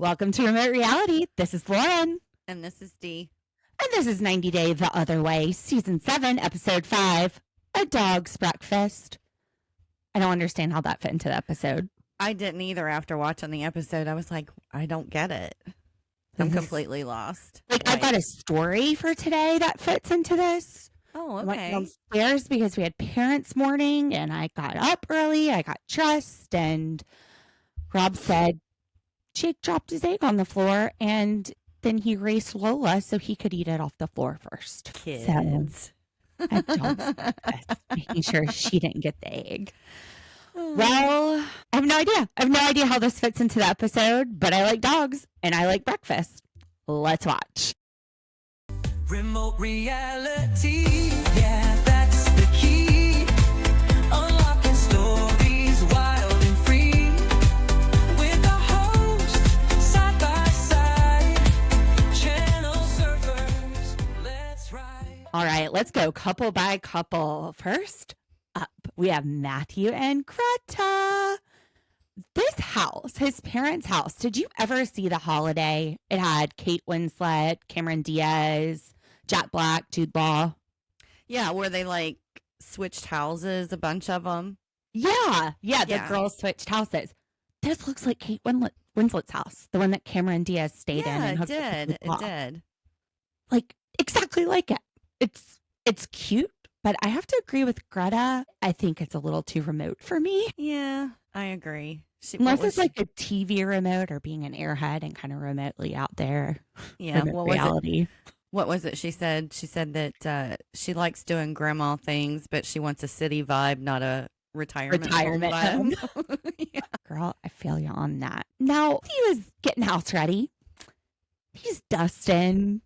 Welcome to Remote Reality. This is Lauren. And this is Dee. And this is 90 Day The Other Way, Season 7, Episode 5, A Dog's Breakfast. I don't understand how that fit into the episode. I didn't either after watching the episode. I was like, I don't get it. I'm completely lost. I've got a story for today that fits into this. Oh, I went okay. downstairs because we had parents' morning, and I got up early. I got dressed, and Rob said Jake dropped his egg on the floor, and then he raced Lola so he could eat it off the floor first. Kids. So, making sure she didn't get the egg. Well, I have no idea. I have no idea how this fits into the episode, but I like dogs and I like breakfast. Let's watch. Remote reality, yeah, that's the key. Unlocking stories wild and free. With a host, side by side. Channel surfers, let's ride. All right, let's go couple by couple. First up, we have Matthew and Greta. This house, his parents' house, did you ever see The Holiday? It had Kate Winslet, Cameron Diaz, Jack Black, Jude Law. Yeah, where they like switched houses, a bunch of them. Yeah, the girls switched houses. This looks like Kate Winslet's house, the one that Cameron Diaz stayed in. And it did. It did. Like, exactly like it. It's cute, but I have to agree with Greta. I think it's a little too remote for me. Yeah, I agree. Unless it's like a TV remote or being an airhead and kind of remotely out there. Yeah, reality. What was it she said? She said that she likes doing grandma things, but she wants a city vibe, not a retirement home. Yeah. Girl, I feel you on that. Now, he was getting house ready. He's dusting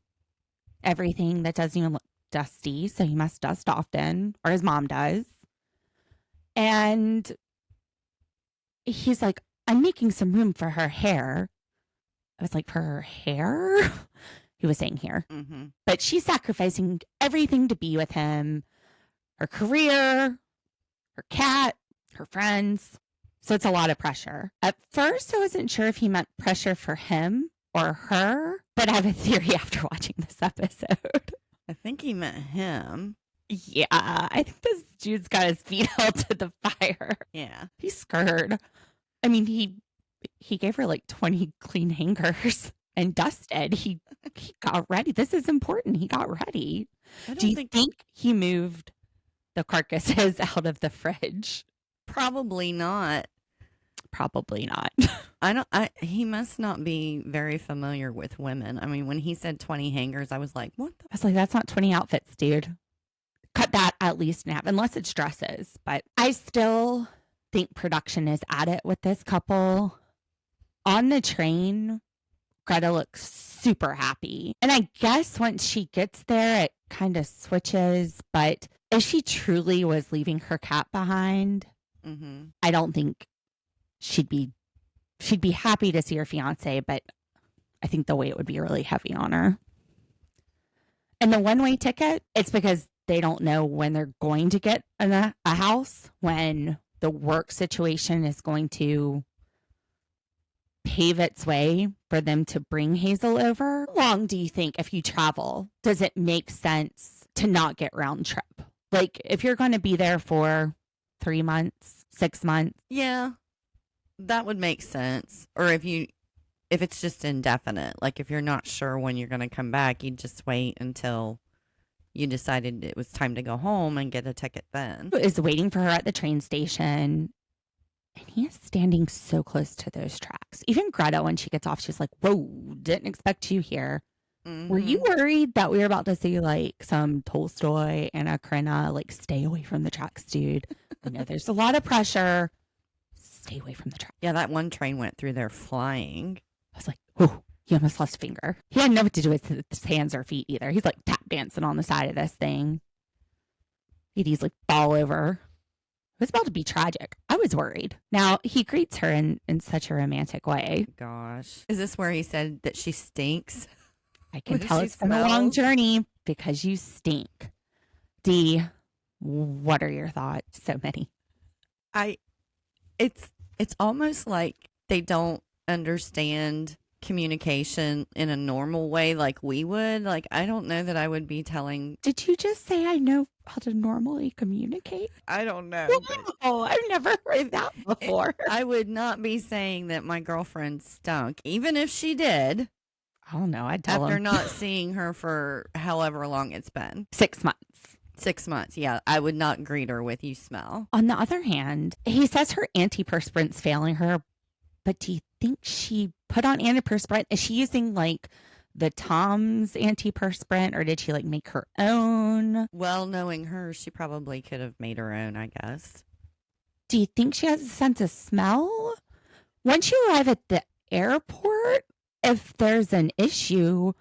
everything that doesn't even look dusty, so he must dust often, or his mom does. And he's like, I'm making some room for her hair. I was like, for her hair? He was saying here. Mm-hmm. But she's sacrificing everything to be with him. Her career, her cat, her friends. So it's a lot of pressure. At first, I wasn't sure if he meant pressure for him or her, but I have a theory after watching this episode. I think he meant him. Yeah, I think this dude's got his feet held to the fire. Yeah. He's scared. I mean, he gave her like 20 clean hangers and dusted. He got ready. This is important. He got ready. Do you think he moved the carcasses out of the fridge? Probably not. Probably not. He must not be very familiar with women. I mean, when he said 20 hangers, I was like, what? I was like, that's not 20 outfits, dude. Cut that at least in half, unless it's dresses. But I still think production is at it with this couple. On the train, Greta looks super happy. And I guess once she gets there, it kind of switches. But if she truly was leaving her cat behind, I don't think she'd be happy to see her fiance, but I think the weight would be really heavy on her. And the one-way ticket, it's because they don't know when they're going to get a house, when the work situation is going to pave its way for them to bring Hazel over. How long do you think, if you travel, does it make sense to not get round trip? Like, if you're going to be there for 3 months, 6 months. Yeah, that would make sense. Or if it's just indefinite, like if you're not sure when you're going to come back, you just wait until you decided it was time to go home and get a ticket then. Is waiting for her at the train station. And he is standing so close to those tracks. Even Greta, when she gets off, she's like, whoa, didn't expect you here. Mm-hmm. Were you worried that we were about to see like some Tolstoy, Anna Karenina, like stay away from the tracks, dude? I know there's a lot of pressure. Stay away from the track. Yeah, that one train went through there flying. I was like, oh, he almost lost a finger. He didn't know what to do with his hands or feet either. He's like tap dancing on the side of this thing. He'd easily fall over. It was about to be tragic. I was worried. Now, he greets her in such a romantic way. Gosh. Is this where he said that she stinks? I can tell it's been a long journey because you stink. Dee, what are your thoughts? So many. It's almost like they don't understand communication in a normal way like we would, like, I don't know that I would be telling. Did you just say I know how to normally communicate? I don't know. Oh, I've never heard that before. I would not be saying that my girlfriend stunk, even if she did, I don't know. I'd tell after him. not seeing her for however long it's been. 6 months. 6 months. Yeah, I would not greet her with "you smell." On the other hand, he says her antiperspirant's failing her, but do you think she put on antiperspirant? Is she using like the Tom's antiperspirant, or did she like make her own? Well, knowing her, she probably could have made her own, I guess. Do you think she has a sense of smell? Once you arrive at the airport, if there's an issue,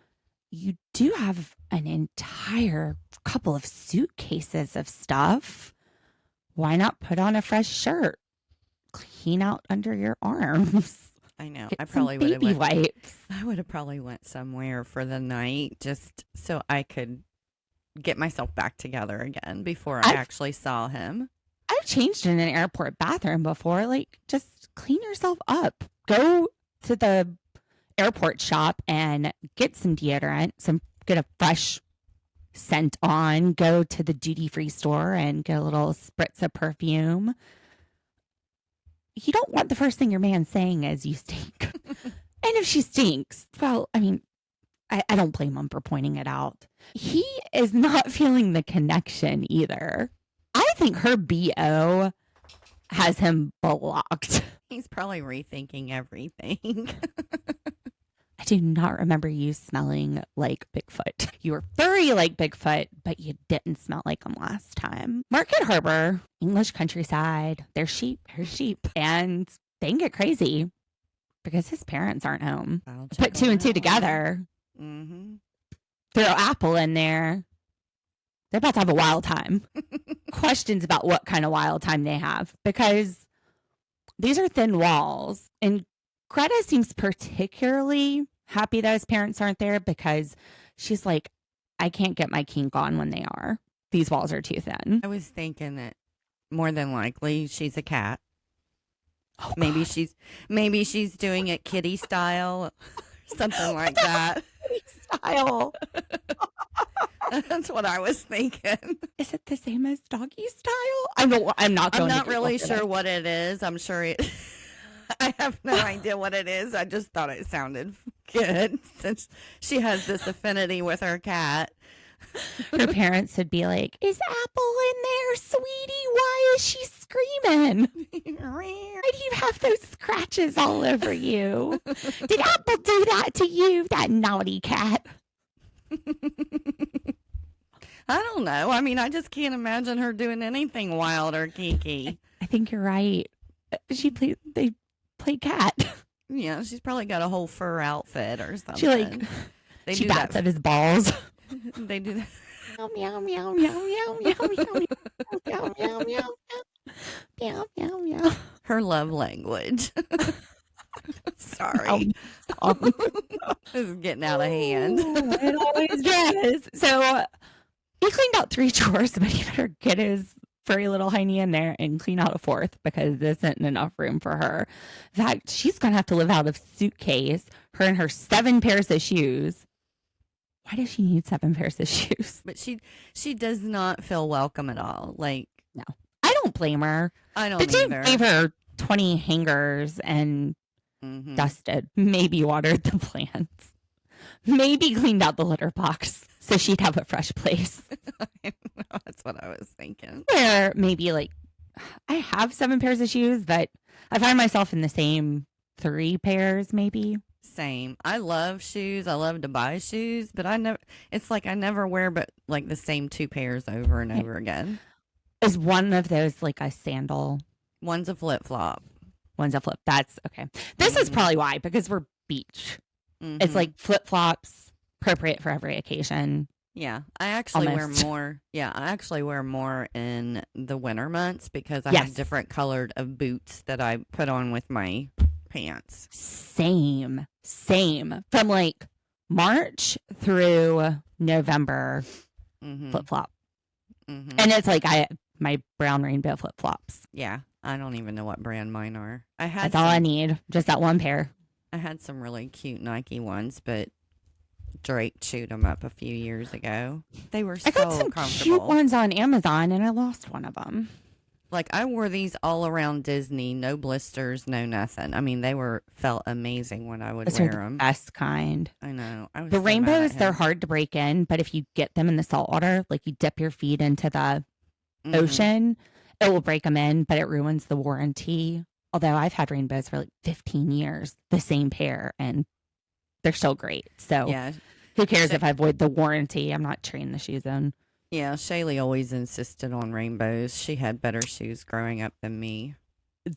you do have an entire couple of suitcases of stuff. Why not put on a fresh shirt? Clean out under your arms. I know. Get I some probably would have baby went. wipes. I would have probably went somewhere for the night just so I could get myself back together again before I actually saw him. I've changed in an airport bathroom before. Like, just clean yourself up. Go to the airport shop and get some deodorant, get a fresh scent on. Go to the duty-free store and get a little spritz of perfume. You don't want the first thing your man's saying is you stink. And if she stinks, well, I mean, I don't blame him for pointing it out. He is not feeling the connection either. I think her BO has him blocked. He's probably rethinking everything. I do not remember you smelling like Bigfoot. You were furry like Bigfoot, but you didn't smell like him last time. Market Harbor, English countryside. They're sheep. And they can get crazy because his parents aren't home. Put two and two together. Mm-hmm. Throw Apple in there. They're about to have a wild time. Questions about what kind of wild time they have, because these are thin walls. And Greta seems particularly happy that his parents aren't there because she's like, I can't get my kink on when they are. These walls are too thin. I was thinking that more than likely she's a cat. Oh, maybe God. she's doing it kitty style, something like that. Style. That's what I was thinking. Is it the same as doggy style? I'm not really sure what it is. I'm sure it. I have no idea what it is. I just thought it sounded good since she has this affinity with her cat. Her parents would be like, is Apple in there, sweetie? Why is she screaming? Why do you have those scratches all over you? Did Apple do that to you, that naughty cat? I don't know. I mean, I just can't imagine her doing anything wild or geeky. I think you're right. They play cat. Yeah, she's probably got a whole fur outfit or something. She bats at his balls. They do that. Meow, meow, meow, meow, meow, meow, meow, meow, meow, meow, meow, meow. Her love language. Sorry. This is getting out of hand. It always does. So he cleaned out 3 drawers, but he better get his furry little hiney in there and clean out a 4th because there isn't enough room for her. In fact, she's going to have to live out of suitcase, her and her 7 pairs of shoes. Why does she need 7 pairs of shoes? But she does not feel welcome at all. Like, no, I don't blame her. I don't either. The dude gave her 20 hangers and dusted, maybe watered the plants, maybe cleaned out the litter box so she'd have a fresh place. I know, that's what I was thinking. Where maybe like I have 7 pairs of shoes, but I find myself in the same 3 pairs maybe. Same. I love shoes. I love to buy shoes, but I never wear but like the same 2 pairs over and over again. Is one of those like a sandal? One's a flip-flop. One's a flip. That's okay. This is probably why, because we're beach. It's like flip-flops, appropriate for every occasion. Yeah. I actually wear more. Yeah. I actually wear more in the winter months because I have different colored of boots that I put on with my pants. Same. From like March through November, flip-flop. And it's like my brown rainbow flip-flops. Yeah. I don't even know what brand mine are. That's all I need. Just that one pair. I had some really cute Nike ones, but Drake chewed them up a few years ago. They were so I got some comfortable. cute ones on Amazon, and I lost one of them. Like, I wore these all around Disney, no blisters, no nothing. I mean, felt amazing when I would Those wear are the them. best kind. I know. I was The so mad at rainbows, they're him. hard to break in, but if you get them in the salt water, like you dip your feet into the Mhm. ocean, it will break them in, but it ruins the warranty. Although I've had rainbows for like 15 years, the same pair, and they're still great. So Yeah. who cares if I void the warranty? I'm not trading the shoes in. Yeah. Shaylee always insisted on rainbows. She had better shoes growing up than me.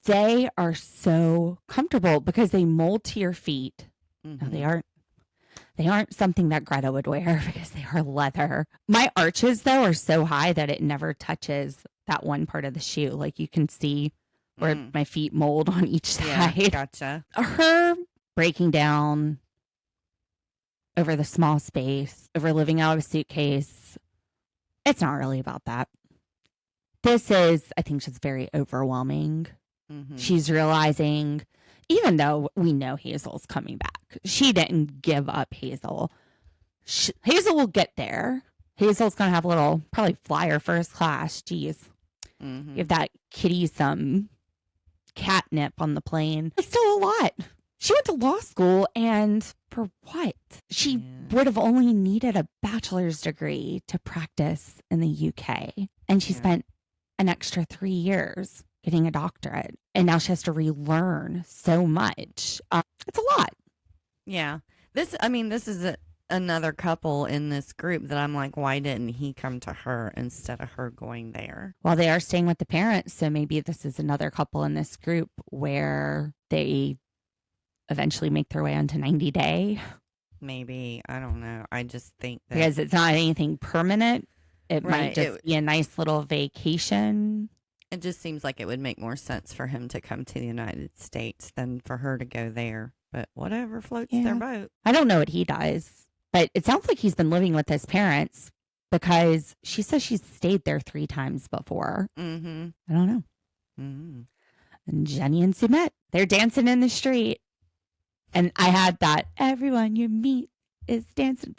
They are so comfortable because they mold to your feet. Mhm. No, they aren't something that Greta would wear because they are leather. My arches, though, are so high that it never touches that one part of the shoe. Like you can see where my feet mold on each Yeah, side. gotcha. Her breaking down over the small space, over living out of a suitcase, it's not really about that. This is, I think, just very overwhelming. Mhm. She's realizing, even though we know Hazel's coming back, she didn't give up Hazel. Hazel will get there. Hazel's going to have a little, probably flyer first class. Geez. Mhm. Give that kitty some catnip on the plane. It's still a lot. She went to law school, and for what? She would have only needed a bachelor's degree to practice in the UK. And she spent an extra 3 years getting a doctorate. And now she has to relearn so much. It's a lot. Yeah. This is another couple in this group that I'm like, why didn't he come to her instead of her going there? Well, they are staying with the parents. So maybe this is another couple in this group where they eventually make their way onto 90 day. Maybe. I don't know. I just think that. Because it's not anything permanent. It might Right, just be a nice little vacation. It just seems like it would make more sense for him to come to the United States than for her to go there. But whatever floats their boat. I don't know what he does, but it sounds like he's been living with his parents because she says she's stayed there 3 times before. Mm-hmm. I don't know. Mm-hmm. And Johny and Sumit, they're dancing in the street. And I had that, everyone you meet is dancing.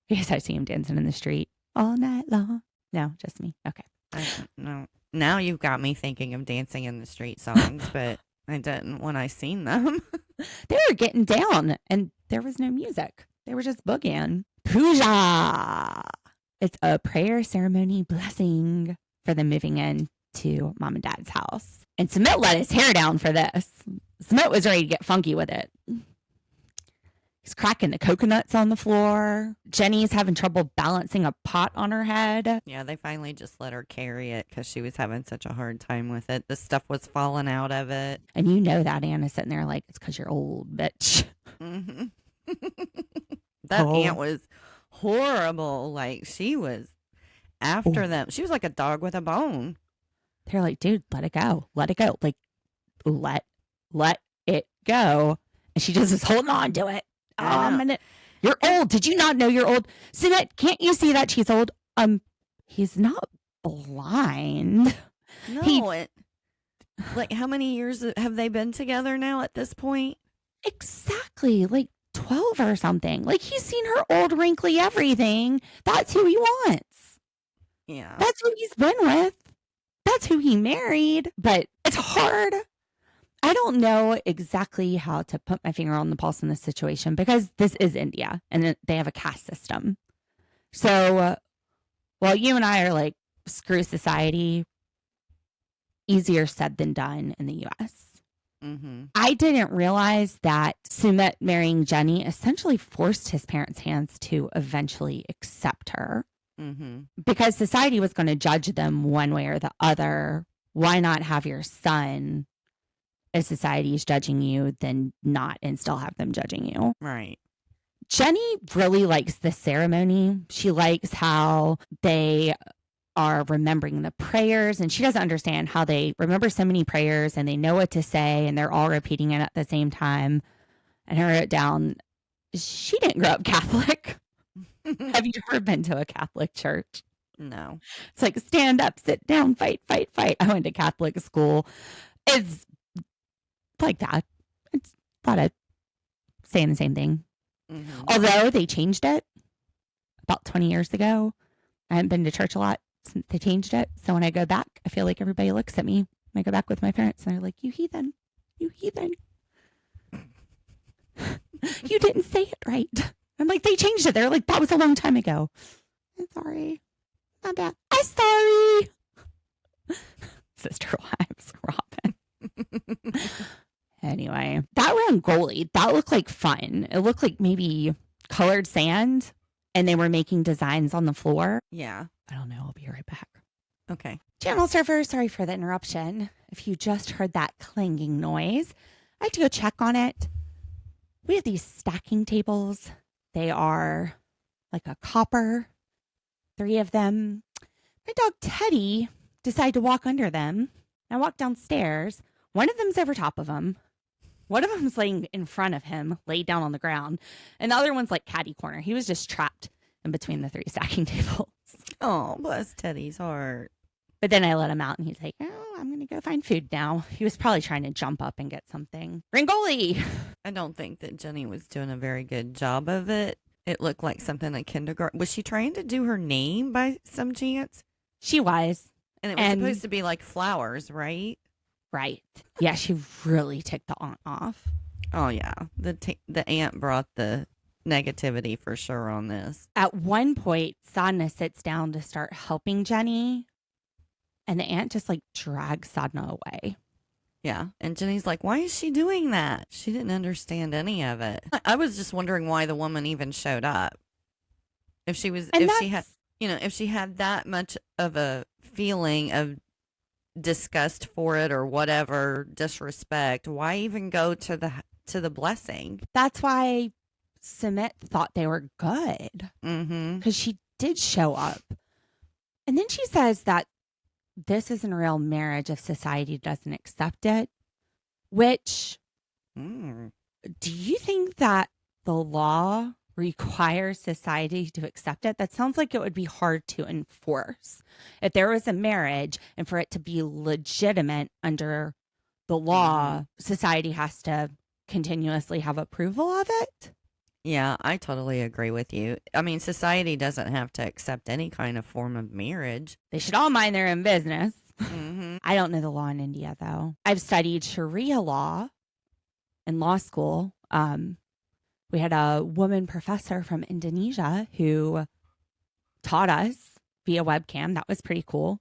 Because I see him dancing in the street all night long. No, just me. Okay. No. Now you've got me thinking of dancing in the street songs, but I didn't when I seen them. They were getting down and there was no music. They were just boogieing. Puja. It's a prayer ceremony blessing for them moving in to mom and dad's house. And Sumit let his hair down for this. Sumit was ready to get funky with it. He's cracking the coconuts on the floor. Jenny's having trouble balancing a pot on her head. Yeah, they finally just let her carry it because she was having such a hard time with it. The stuff was falling out of it. And you know that Anna's sitting there like, it's because you're old, bitch. Mm-hmm. That aunt was horrible. Like, she was after them. She was like a dog with a bone. They're like, dude, let it go. Let it go. Like, let it go. And she just is holding on to it. You're old. Did you not know you're old? Sumit, can't you see that she's old? He's not blind. No, like how many years have they been together now at this point? Exactly. Like 12 or something. Like he's seen her old, wrinkly everything. That's who he wants. Yeah. That's who he's been with. That's who he married. But it's hard. I don't know exactly how to put my finger on the pulse in this situation because this is India and they have a caste system. So while you and I are like, screw society, easier said than done in the U.S. Mm-hmm. I didn't realize that Sumit marrying Johny essentially forced his parents' hands to eventually accept her because society was going to judge them one way or the other. Why not have your son, if society is judging you, then not and still have them judging you? Right. Johny really likes the ceremony. She likes how they are remembering the prayers, and she doesn't understand how they remember so many prayers and they know what to say and they're all repeating it at the same time. And I wrote it down. She didn't grow up Catholic. Have you ever been to a Catholic church? No. It's like stand up, sit down, fight, fight, fight. I went to Catholic school. It's like that. It's a lot of saying the same thing. Mm-hmm. Although they changed it about 20 years ago. I haven't been to church a lot since they changed it. So when I go back, I feel like everybody looks at me when I go back with my parents and they're like, you heathen. You heathen. You didn't say it right. I'm like, they changed it. They're like, that was a long time ago. I'm sorry. My bad. I'm sorry. Sister Wives, Robin. Anyway, that Ringoli, that looked like fun. It looked like maybe colored sand and they were making designs on the floor. Yeah. I don't know. I'll be right back. Okay. Channel surfer, sorry for the interruption. If you just heard that clanging noise, I had to go check on it. We have these stacking tables. They are like a copper, 3 of them. My dog Teddy decided to walk under them. I walked downstairs. One of them's over top of him. One of them's laying in front of him, laid down on the ground. And the other one's like catty corner. He was just trapped in between the 3 stacking tables. Oh, bless Teddy's heart. But then I let him out and he's like, oh, I'm going to go find food now. He was probably trying to jump up and get something. Ringoli! I don't think that Johny was doing a very good job of it. It looked like something in kindergarten. Was she trying to do her name by some chance? She was. And it was supposed to be like flowers, right? Right. Yeah, she really ticked the aunt off. Oh, yeah. The aunt brought the negativity for sure on this. At one point, Sadna sits down to start helping Johny. And the aunt just like drags Sadna away. Yeah. And Jenny's like, why is she doing that? She didn't understand any of it. I was just wondering why the woman even showed up. If she had that much of a feeling of disgust for it or whatever, disrespect, why even go to the blessing? That's why Sumit thought they were good. Mm-hmm. Because she did show up. And then she says that this isn't a real marriage if society doesn't accept it, which do you think that the law requires society to accept it? That sounds like it would be hard to enforce. If there was a marriage and for it to be legitimate under the law, society has to continuously have approval of it. Yeah, I totally agree with you. I mean, society doesn't have to accept any kind of form of marriage. They should all mind their own business. Mm-hmm. I don't know the law in India, though. I've studied Sharia law in law school. We had a woman professor from Indonesia who taught us via webcam. That was pretty cool.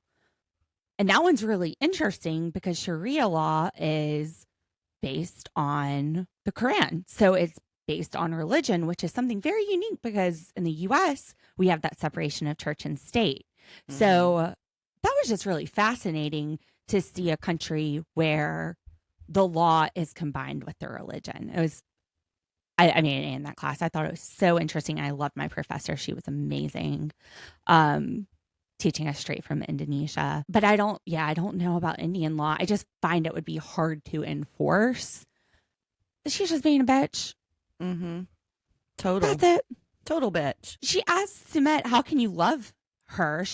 And that one's really interesting because Sharia law is based on the Quran. So it's based on religion, which is something very unique because in the U.S., we have that separation of church and state. Mm-hmm. So that was just really fascinating to see a country where the law is combined with the religion. It was, I mean, in that class, I thought it was so interesting. I loved my professor. She was amazing. Teaching us straight from Indonesia. But I don't know about Indian law. I just find it would be hard to enforce. She's just being a bitch. Mm-hmm. Total. That's it. Total bitch. She asked Sumit, how can you love her?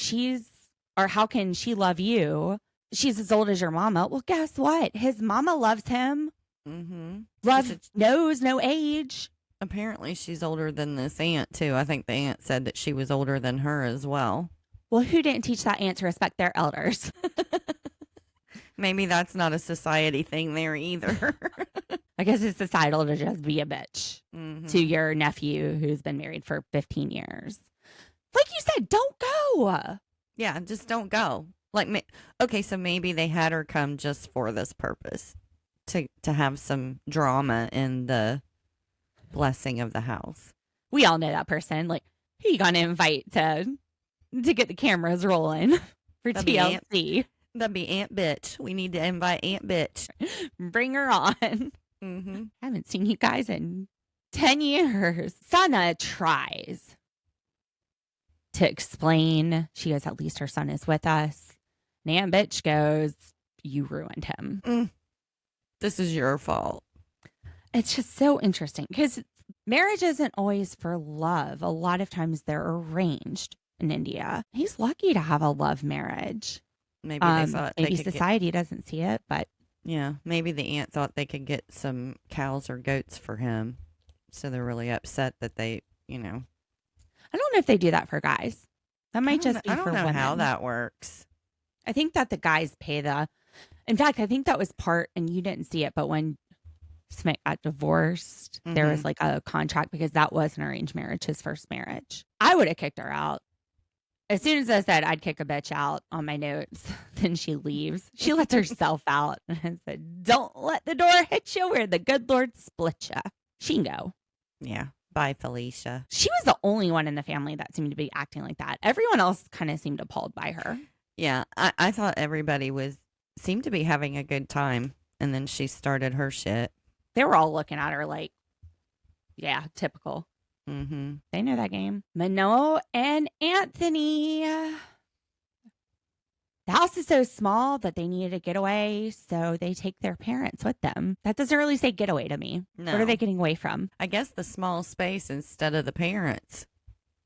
Or how can she love you? She's as old as your mama. Well, guess what? His mama loves him. Mm-hmm. Love knows no age. Apparently she's older than this aunt, too. I think the aunt said that she was older than her as well. Well, who didn't teach that aunt to respect their elders? Maybe that's not a society thing there either. I guess it's societal to just be a bitch to your nephew who's been married for 15 years. Like you said, don't go. Yeah, just don't go. Okay, so maybe they had her come just for this purpose, to have some drama in the blessing of the house. We all know that person. Like, who you gonna invite to get the cameras rolling for TLC? That'd be Aunt Bitch. We need to invite Aunt Bitch. Bring her on. Mm-hmm. I haven't seen you guys in 10 years. Sana tries to explain. She goes, at least her son is with us. And Aunt Bitch goes, you ruined him. This is your fault. It's just so interesting because marriage isn't always for love. A lot of times they're arranged in India. He's lucky to have a love marriage. Maybe they thought maybe society doesn't see it, but yeah, maybe the aunt thought they could get some cows or goats for him So they're really upset that they, I don't know if they do that for guys. That might just be I for don't know women. how that works. I think that the guys pay in fact, I think that was part, and you didn't see it, but when Sumit got divorced, there was like a contract because that was an arranged marriage, his first marriage. I would have kicked her out. As soon as I said I'd kick a bitch out on my notes, then she leaves. She lets herself out and said, "Don't let the door hit you where the good Lord split you." She can go. Yeah. Bye, Felicia. She was the only one in the family that seemed to be acting like that. Everyone else kind of seemed appalled by her. Yeah. I thought everybody seemed to be having a good time. And then she started her shit. They were all looking at her like, yeah, typical. Mm-hmm. They know that game. Minow and Anthony. The house is so small that they needed a getaway, so they take their parents with them. That doesn't really say getaway to me. No. What are they getting away from? I guess the small space instead of the parents.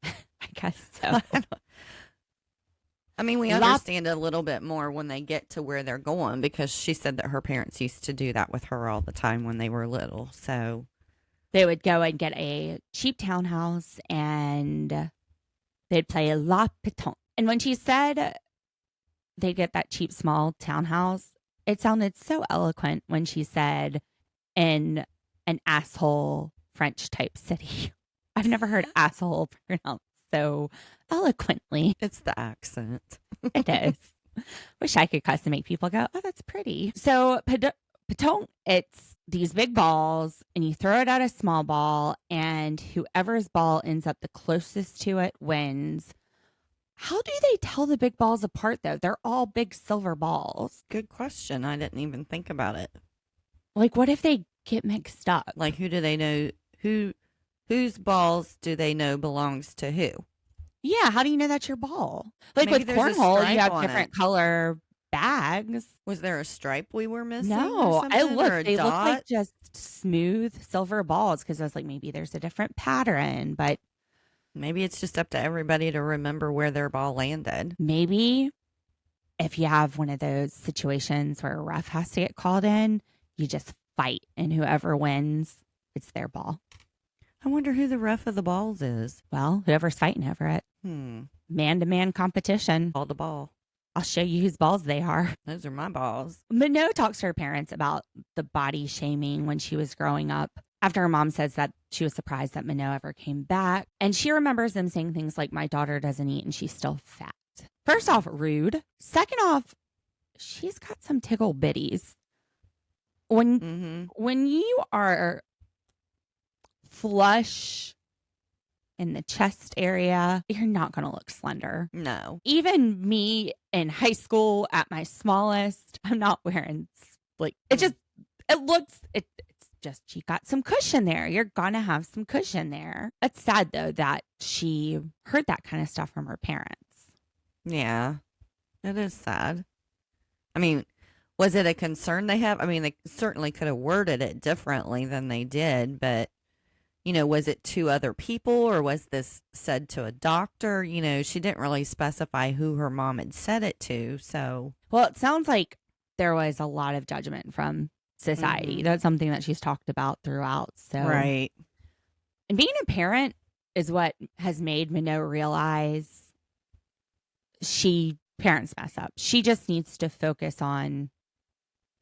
I guess so. I mean, we understand a little bit more when they get to where they're going because she said that her parents used to do that with her all the time when they were little. So they would go and get a cheap townhouse and they'd play la pétanque. And when she said they get that cheap small townhouse, it sounded so eloquent when she said in an asshole French type city. I've never heard asshole pronounced so eloquently. it's the accent. It is. Wish I could cuss and make people go, "Oh, that's pretty." So pétanque, it's these big balls and you throw it at a small ball and whoever's ball ends up the closest to it wins. How do they tell the big balls apart, though? They're all big silver balls. Good question. I didn't even think about it. Like, what if they get mixed up? Like, who do they know? Whose balls do they know belongs to who? Yeah, how do you know that's your ball? Like Maybe with there's a cornhole, stripe you have on different it. color bags. Was there a stripe we were missing? No, or I something, or looked. a They look dot? like just smooth silver balls because I was like, maybe there's a different pattern, but Maybe it's just up to everybody to remember where their ball landed. maybe if you have one of those situations where a ref has to get called in, you just fight, and whoever wins, it's their ball. I wonder who the ref of the balls is. Well, whoever's fighting over it, man-to-man competition. Ball to ball. I'll show you whose balls they are. Those are my balls. Minow talks to her parents about the body shaming when she was growing up. After her mom says that she was surprised that Minow ever came back. And she remembers them saying things like, "My daughter doesn't eat and she's still fat." First off, rude. Second off, she's got some tickle bitties. When you are flush in the chest area, you're not going to look slender. No. Even me in high school at my smallest, I'm not wearing like it's just she got some cushion there. You're gonna have some cushion there. It's sad though that she heard that kind of stuff from her parents. Yeah. It is sad. I mean, was it a concern they have? I mean, they certainly could have worded it differently than they did, but was it to other people or was this said to a doctor? She didn't really specify who her mom had said it to. So, well, it sounds like there was a lot of judgment from society. That's something that she's talked about throughout. So, right. And being a parent is what has made Minow realize parents mess up. She just needs to focus on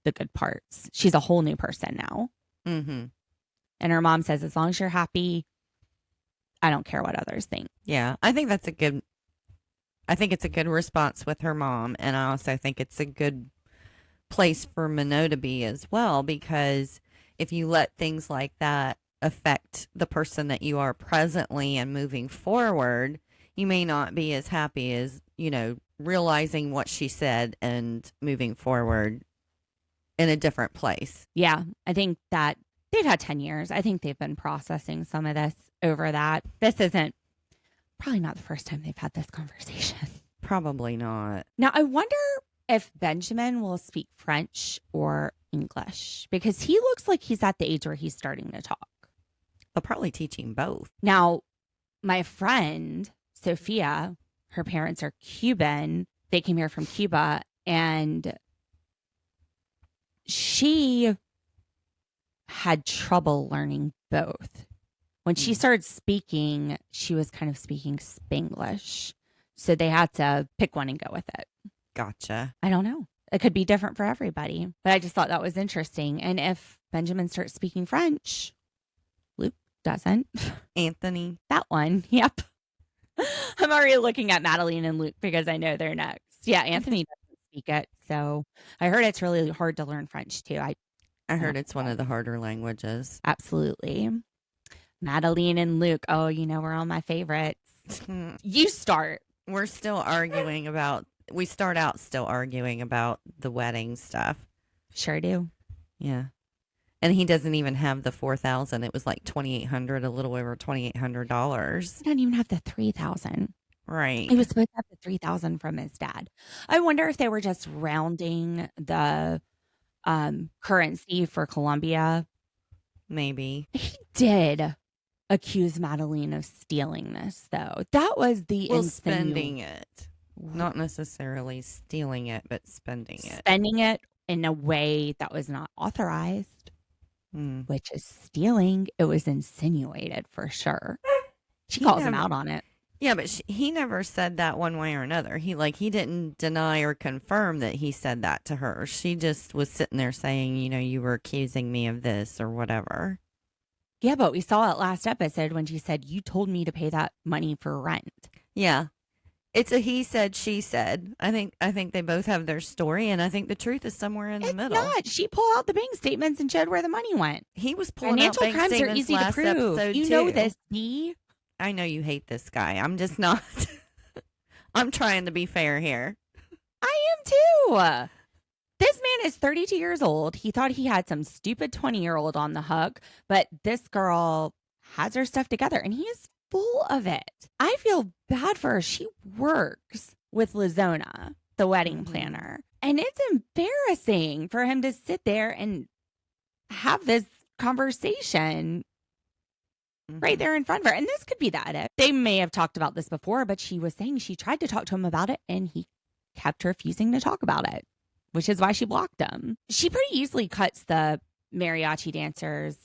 the good parts. She's a whole new person now. Mm-hmm. And her mom says, as long as you're happy, I don't care what others think. Yeah, I think it's a good response with her mom. And I also think it's a good place for Minow to be as well, because if you let things like that affect the person that you are presently and moving forward, you may not be as happy as, realizing what she said and moving forward in a different place. Yeah, I think that they've had 10 years. I think they've been processing some of this over that. This isn't probably not the first time they've had this conversation. Probably not. Now, I wonder if Benjamin will speak French or English, because he looks like he's at the age where he's starting to talk. They'll probably teach him both. Now, my friend, Sophia, her parents are Cuban. They came here from Cuba, and she had trouble learning both. When she started speaking, she was kind of speaking Spanglish. So they had to pick one and go with it. Gotcha. I don't know. It could be different for everybody. But I just thought that was interesting. And if Benjamin starts speaking French, Luke doesn't. Anthony. That one. Yep. I'm already looking at Madeline and Luke because I know they're next. Yeah, Anthony doesn't speak it. So I heard it's really hard to learn French too. I heard it's one of the harder languages. Absolutely. Madeline and Luke. Oh, we're all my favorites. You start. We're still arguing about, we start out still arguing about the wedding stuff. Sure do. Yeah. And he doesn't even have the $4,000. It was like $2,800, a little over $2,800. He doesn't even have the $3,000. Right. He was supposed to have the $3,000 from his dad. I wonder if they were just rounding the currency for Colombia. Maybe. He did accuse Madeline of stealing this, though. That was the spending it. Not necessarily stealing it, but spending it. Spending it in a way that was not authorized. Which is stealing. It was insinuated for sure. She calls him out on it. Yeah, but he never said that one way or another. He didn't deny or confirm that he said that to her. She just was sitting there saying, you were accusing me of this or whatever. Yeah, but we saw it last episode when she said, you told me to pay that money for rent. Yeah. It's a he said, she said. I think they both have their story, and I think the truth is somewhere in the middle. It's not. She pulled out the bank statements and showed where the money went. He was pulling Financial out bank crimes statements are easy last to prove. episode, You too. know this, D. I know you hate this guy. I'm just not. I'm trying to be fair here. I am too. This man is 32 years old. He thought he had some stupid 20-year-old on the hook, but this girl has her stuff together, and he is full of it. I feel bad for her. She works with Lizona, the wedding planner, and it's embarrassing for him to sit there and have this conversation right there in front of her. And this could be the edit. They may have talked about this before, but she was saying she tried to talk to him about it, and he kept refusing to talk about it, which is why she blocked him. She pretty easily cuts the mariachi dancers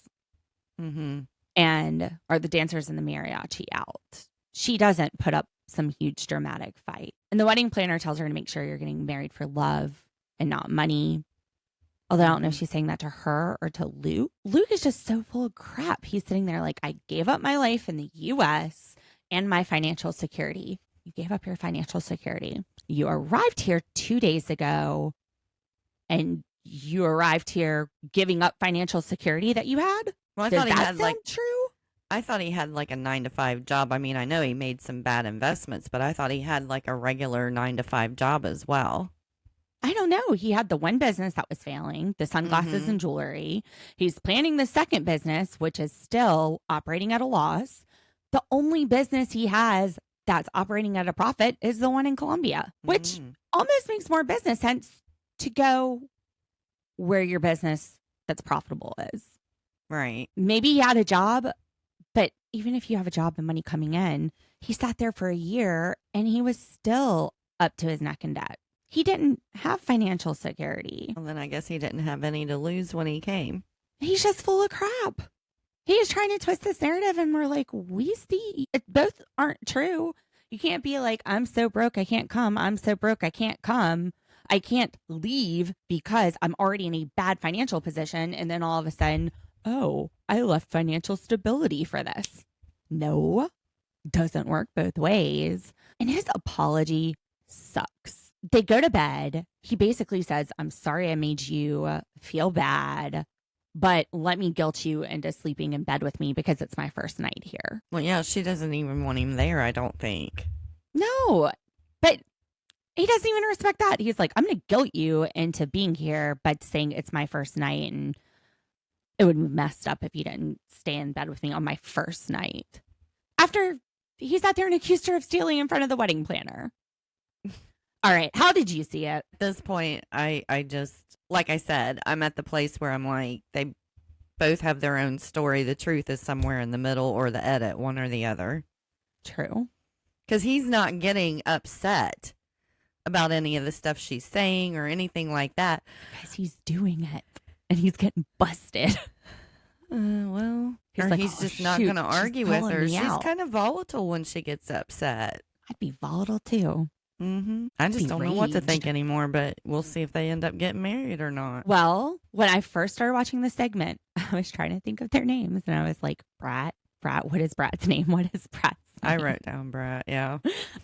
or the dancers in the mariachi out. She doesn't put up some huge dramatic fight. And the wedding planner tells her to make sure you're getting married for love and not money. Although I don't know if she's saying that to her or to Luke. Luke is just so full of crap. He's sitting there like, I gave up my life in the U.S. and my financial security. You gave up your financial security. You arrived here 2 days ago, and you arrived here giving up financial security that you had? Well, I Does thought he that had sound true? I thought he had like a 9-to-5 job. I mean, I know he made some bad investments, but I thought he had like a regular 9-to-5 job as well. I don't know. He had the one business that was failing, the sunglasses and jewelry. He's planning the second business, which is still operating at a loss. The only business he has that's operating at a profit is the one in Colombia, which almost makes more business sense to go where your business that's profitable is. Right. Maybe he had a job, but even if you have a job and money coming in, he sat there for a year and he was still up to his neck in debt. He didn't have financial security. Well, then I guess he didn't have any to lose when he came. He's just full of crap. He is trying to twist this narrative, and we're like, we see it, both aren't true. You can't be like, I'm so broke, I can't come. I'm so broke, I can't come. I can't leave because I'm already in a bad financial position. And then all of a sudden, oh, I left financial stability for this. No, doesn't work both ways. And his apology sucks. They go to bed. He basically says, I'm sorry I made you feel bad, but let me guilt you into sleeping in bed with me because it's my first night here. Well, yeah, she doesn't even want him there, I don't think. No, but he doesn't even respect that. He's like, I'm going to guilt you into being here, but saying it's my first night and it would be messed up if you didn't stay in bed with me on my first night. After he sat there and accused her of stealing in front of the wedding planner. All right. How did you see it? At this point, I just, like I said, I'm at the place where I'm like, they both have their own story. The truth is somewhere in the middle or the edit, one or the other. True. Because he's not getting upset about any of the stuff she's saying or anything like that. Because he's doing it and he's getting busted. Well, Or like, he's "Oh, just not shoot, going to she's argue with calling her. me She's out." kind of volatile when she gets upset. I'd be volatile too. I just don't know what to think Beraged. anymore, but we'll see if they end up getting married or not. Well, when I first started watching the segment, I was trying to think of their names, and I was like, Brat, what is Brat's name? What is Brat's name? I wrote down Brat, yeah.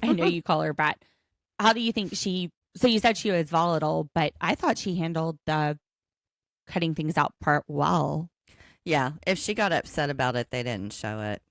I know you call her Brat. How do you think so you said she was volatile, but I thought she handled the cutting things out part well. Yeah, if she got upset about it, they didn't show it.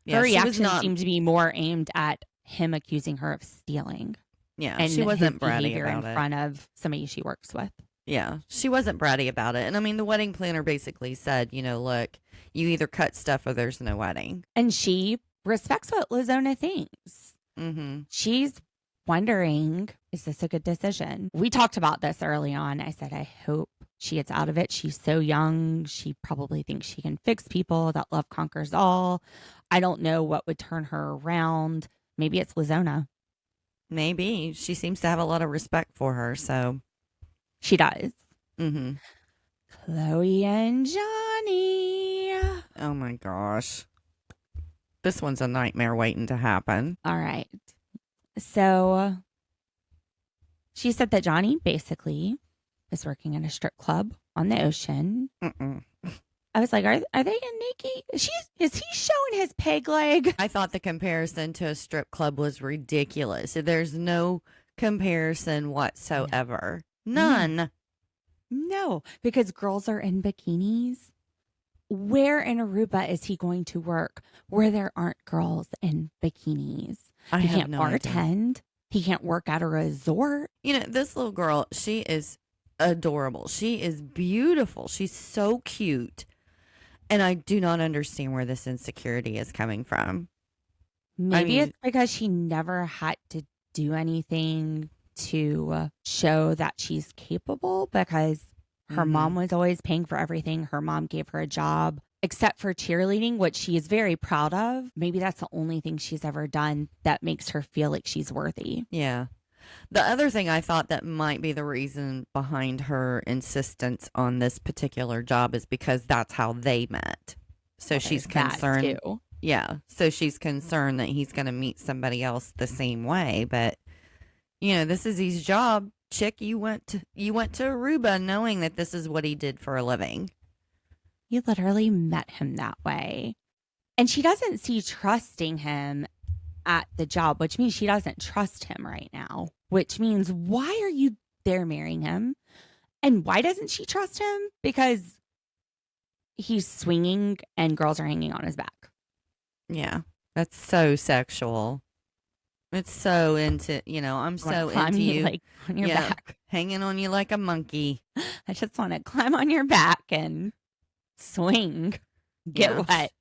Yeah, Her she was reaction not. seemed to be more aimed at him accusing her of stealing. Yeah, And she wasn't his bratty behavior about in it. front of somebody she works with. Yeah, she wasn't bratty about it. And I mean, the wedding planner basically said, look, you either cut stuff or there's no wedding. And she respects what Lozona thinks. Mm-hmm. She's wondering, is this a good decision? We talked about this early on. I said, I hope she gets out of it. She's so young. She probably thinks she can fix people, that love conquers all. I don't know what would turn her around. Maybe it's Lozona. Maybe. She seems to have a lot of respect for her, so. She does. Mm-hmm. Chloe and Johny. Oh my gosh. This one's a nightmare waiting to happen. All right. So she said that Johny basically is working in a strip club on the ocean. Mm-mm. I was like, are they in naked? Is he showing his peg leg? I thought the comparison to a strip club was ridiculous. There's no comparison whatsoever. None. No, because girls are in bikinis. Where in Aruba is he going to work where there aren't girls in bikinis? I He have can't no idea. bartend. He can't work at a resort. This little girl, she is adorable. She is beautiful. She's so cute. And I do not understand where this insecurity is coming from. Maybe it's because she never had to do anything to show that she's capable, because her mom was always paying for everything. Her mom gave her a job, except for cheerleading, which she is very proud of. Maybe that's the only thing she's ever done that makes her feel like she's worthy. Yeah. The other thing I thought that might be the reason behind her insistence on this particular job is because that's how they met. So Well, she's there's that concerned. too. Yeah. So she's concerned that he's going to meet somebody else the same way. But, this is his job. Chick, you went to Aruba knowing that this is what he did for a living. You literally met him that way. And she doesn't see trusting him at the job, which means she doesn't trust him right now, which means why are you there marrying him? And why doesn't she trust him? Because he's swinging and girls are hanging on his back. Yeah. That's so sexual. It's so into, I'm so Climb into you you. like on your Yeah. back. Hanging on you like a monkey. I just want to climb on your back and swing, get Yeah. wet.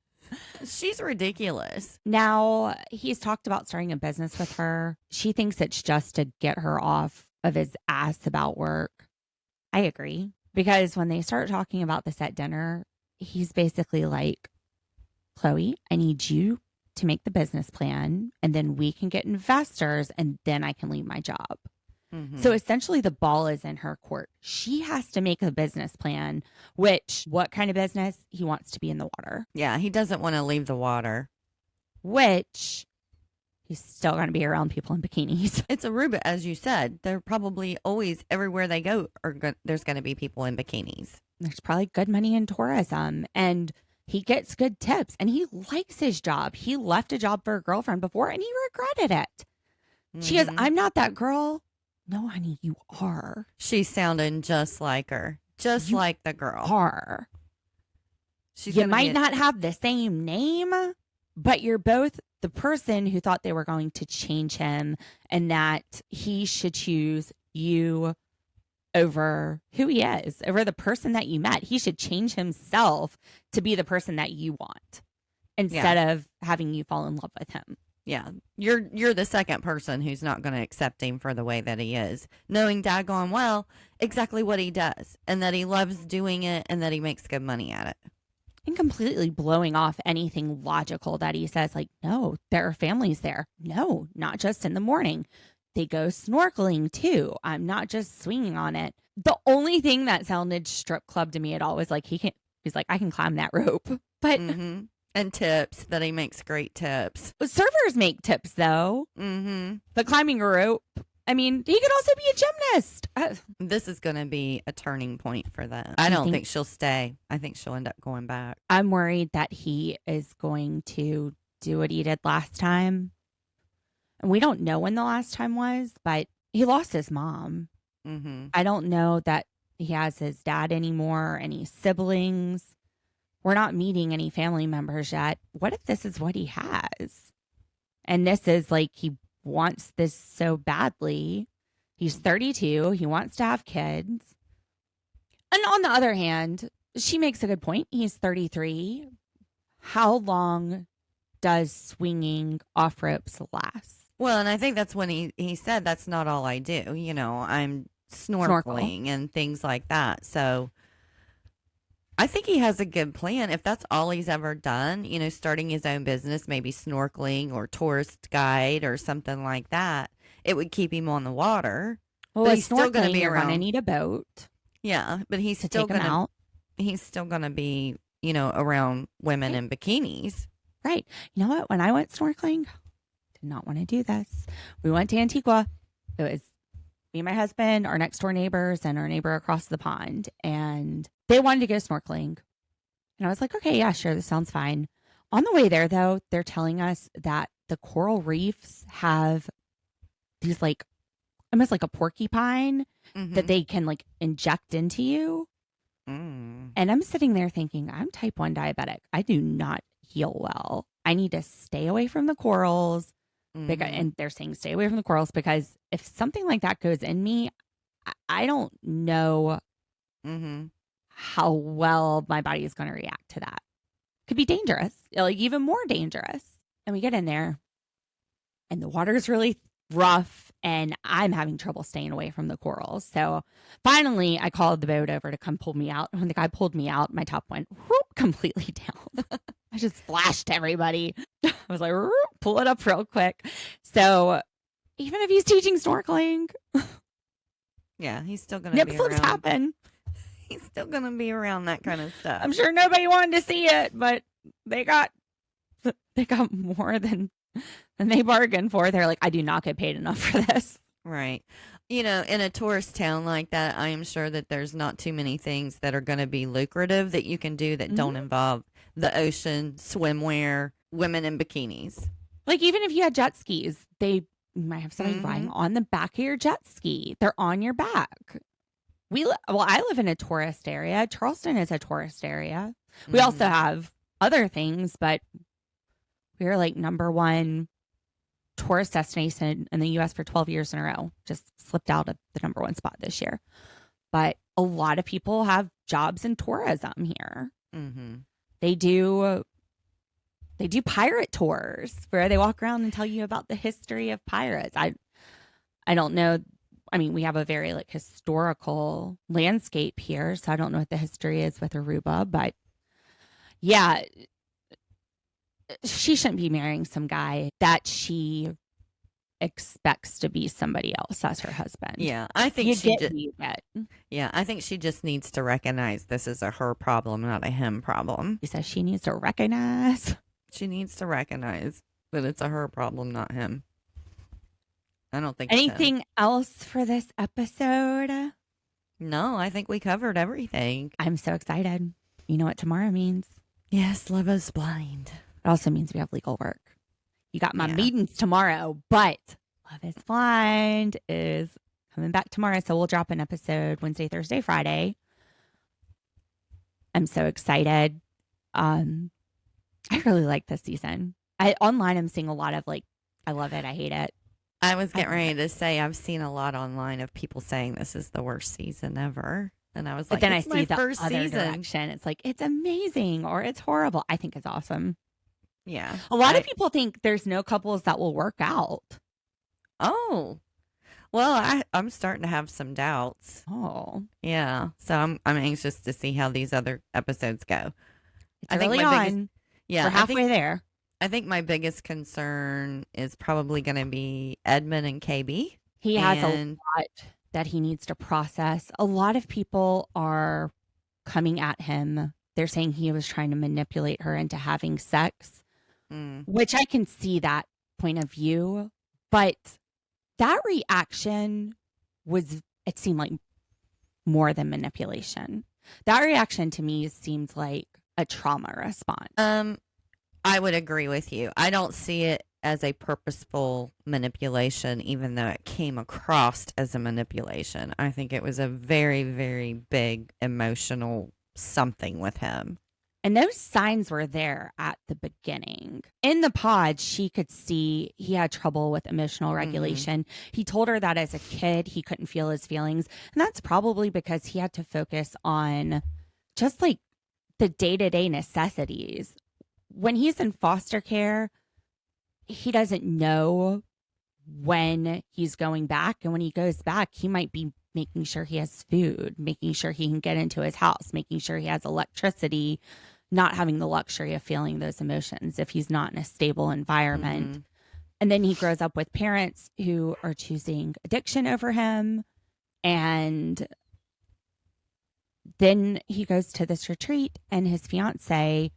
She's ridiculous. Now, he's talked about starting a business with her. She thinks it's just to get her off of his ass about work. I agree. Because when they start talking about this at dinner, he's basically like, Chloe, I need you to make the business plan, and then we can get investors, and then I can leave my job. Mhm. So essentially the ball is in her court. She has to make a business plan, which what kind of business? He wants to be in the water, Yeah, he doesn't want to leave the water. which he's still going to be around people in bikinis. It's Aruba, as you said. They're probably always, everywhere they go, there's going to be people in bikinis. There's probably good money in tourism, and he gets good tips, and he likes his job. He left a job for a girlfriend before, and he regretted it. She goes, Mhm. I'm not that girl. No, honey, you are. She's sounding just like her. Just You like the girl. Are. She's You gonna might be not have the same name, but you're both the person who thought they were going to change him and that he should choose you over who he is, over the person that you met. He should change himself to be the person that you want instead of having you fall in love with him. Yeah, you're the second person who's not going to accept him for the way that he is, knowing daggone well exactly what he does and that he loves doing it and that he makes good money at it. And completely blowing off anything logical that he says, like, no, there are families there. No, not just in the morning. They go snorkeling too. I'm not just swinging on it. The only thing that sounded strip club to me at all was like, he's like, I can climb that rope. But And tips, that he makes great tips. surfers make tips, though. The climbing rope. I mean, he could also be a gymnast. This is going to be a turning point for them. I don't think she'll stay. I think she'll end up going back. I'm worried that he is going to do what he did last time. And we don't know when the last time was, but he lost his mom. I don't know that he has his dad anymore, any siblings. We're not meeting any family members yet. What if this is what he has? And this is like, he wants this so badly. He's 32. He wants to have kids. And on the other hand, she makes a good point. He's 33. How long does swinging off ropes last? Well, and I think that's when he said, that's not all I do. You know, I'm snorkeling and things like that. So I think he has a good plan. If that's all he's ever done, you know, starting his own business, maybe snorkeling or tourist guide or something like that, it would keep him on the water. Well, but he's still going to be around. You're going to need a boat. Yeah, but he's to still take him going to out. He's still going to be, you know, around women in bikinis. Right. You know what? When I went snorkeling, did not want to do this. We went to Antigua. It was me and my husband, our next door neighbors, and our neighbor across the pond. And they wanted to go snorkeling. And I was like, okay, yeah, sure. This sounds fine. On the way there, though, they're telling us that the coral reefs have these like, almost like a porcupine that they can like inject into you. And I'm sitting there thinking, I'm type 1 diabetic. I do not heal well. I need to stay away from the corals. And they're saying stay away from the corals because if something like that goes in me, I don't know how well my body is going to react to that. Could be dangerous, like even more dangerous. And we get in there and the water is really rough and I'm having trouble staying away from the corals. So finally I called the boat over to come pull me out. When the guy pulled me out, my top went whoop, completely down. I just splashed everybody. I was like, whoop, pull it up real quick. So even if he's teaching snorkeling, yeah, he's still going to be nip slips around. happen. He's still going to be around that kind of stuff. I'm sure nobody wanted to see it, but they got more than they bargained for. They're like, I do not get paid enough for this. Right. You know, in a tourist town like that, I am sure that there's not too many things that are going to be lucrative that you can do that don't involve the ocean, swimwear, women in bikinis. Like even if you had jet skis, you might have somebody riding on the back of your jet ski. They're on your back. I live in a tourist area. Charleston is a tourist area. We also have other things, but we're like #1 tourist destination in the U.S. for 12 years in a row. Just slipped out of the #1 spot this year. But a lot of people have jobs in tourism here. They do pirate tours where they walk around and tell you about the history of pirates. I don't know. I mean, we have a very like historical landscape here, so I don't know what the history is with Aruba, but yeah, she shouldn't be marrying some guy that she expects to be somebody else as her husband. Yeah, I think I think she just needs to recognize this is a her problem, not a him problem. He says she needs to recognize. She needs to recognize that it's a her problem, not him. I don't think anything else for this episode. No, I think we covered everything. I'm so excited. You know what tomorrow means? Yes, Love is Blind. It also means we have legal work. You got my meetings tomorrow, but Love is Blind is coming back tomorrow. So we'll drop an episode Wednesday, Thursday, Friday. I'm so excited. I really like this season. Online, I'm seeing a lot of like, I love it. I hate it. I was getting ready to say I've seen a lot online of people saying this is the worst season ever. And I was like, but then it's I see the first other season. direction. It's like, it's amazing or it's horrible. I think it's awesome. Yeah. A lot of people think there's no couples that will work out. Oh. Well, I'm starting to have some doubts. Oh. Yeah. So I'm anxious to see how these other episodes go. It's early on. Yeah. We're halfway there. I think my biggest concern is probably going to be Edmund and KB. He has a lot that he needs to process. A lot of people are coming at him they're saying he was trying to manipulate her into having sex, Mm. which I can see that point of view. But that reaction it seemed like more than manipulation. That reaction to me seems like a trauma response. I would agree with you. I don't see it as a purposeful manipulation, even though it came across as a manipulation. I think it was a very, very big emotional something with him. And those signs were there at the beginning. In the pod, she could see he had trouble with emotional regulation. He told her that as a kid, he couldn't feel his feelings. And that's probably because he had to focus on just like the day-to-day necessities. When he's in foster care, he doesn't know when he's going back. And when he goes back, he might be making sure he has food, making sure he can get into his house, making sure he has electricity, not having the luxury of feeling those emotions if he's not in a stable environment. And then he grows up with parents who are choosing addiction over him. And then he goes to this retreat and his fiance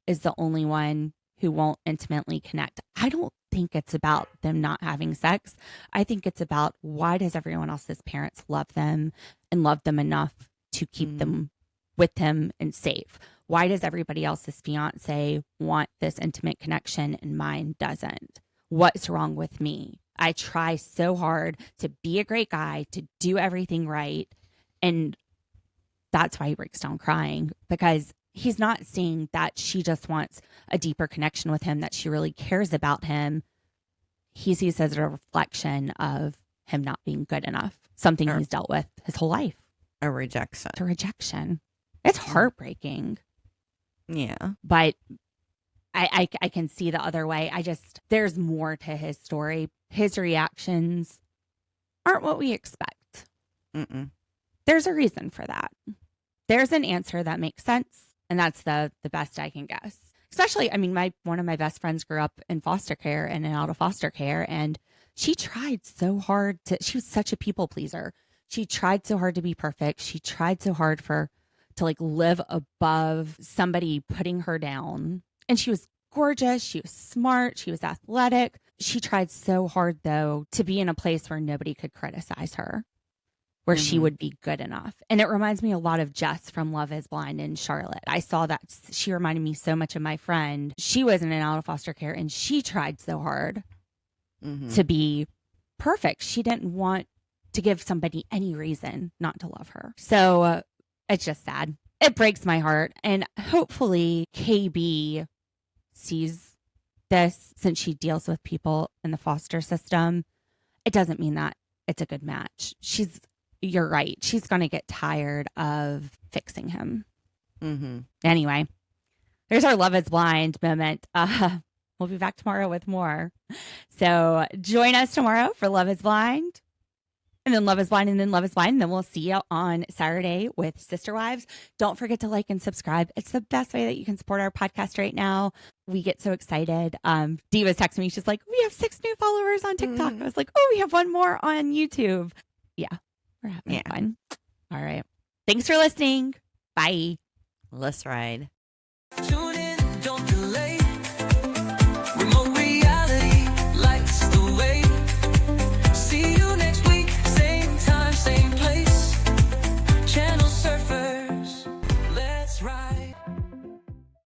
is the only one who won't intimately connect. I don't think it's about them not having sex. I think it's about why does everyone else's parents love them and love them enough to keep them with him and safe? Why does everybody else's fiance want this intimate connection and mine doesn't? What's wrong with me? I try so hard to be a great guy, to do everything right. And that's why he breaks down crying, because he's not seeing that she just wants a deeper connection with him, that she really cares about him. He sees it as a reflection of him not being good enough, something he's dealt with his whole life. A rejection. It's a rejection. It's heartbreaking. Yeah. But I can see the other way. There's more to his story. His reactions aren't what we expect. There's a reason for that. There's an answer that makes sense. And that's the best I can guess. Especially, I mean, one of my best friends grew up in foster care and out of foster care. And she tried so hard she was such a people pleaser. She tried so hard to be perfect. She tried so hard to like live above somebody putting her down. And she was gorgeous. She was smart. She was athletic. She tried so hard, though, to be in a place where nobody could criticize her, where she would be good enough. And it reminds me a lot of Jess from Love is Blind in Charlotte. I saw that. She reminded me so much of my friend. She was in and out of foster care, and she tried so hard to be perfect. She didn't want to give somebody any reason not to love her. So it's just sad. It breaks my heart. And hopefully KB sees this, since she deals with people in the foster system. It doesn't mean that it's a good match. You're right. She's going to get tired of fixing him. Anyway, there's our Love is Blind moment. We'll be back tomorrow with more. So join us tomorrow for Love is Blind. And then Love is Blind, and then Love is Blind. And then we'll see you on Saturday with Sister Wives. Don't forget to like and subscribe. It's the best way that you can support our podcast right now. We get so excited. Dee was texting me. She's like, we have 6 new followers on TikTok. I was like, oh, we have 1 more on YouTube. Yeah, we're having fun. All right. Thanks for listening. Bye. Let's ride.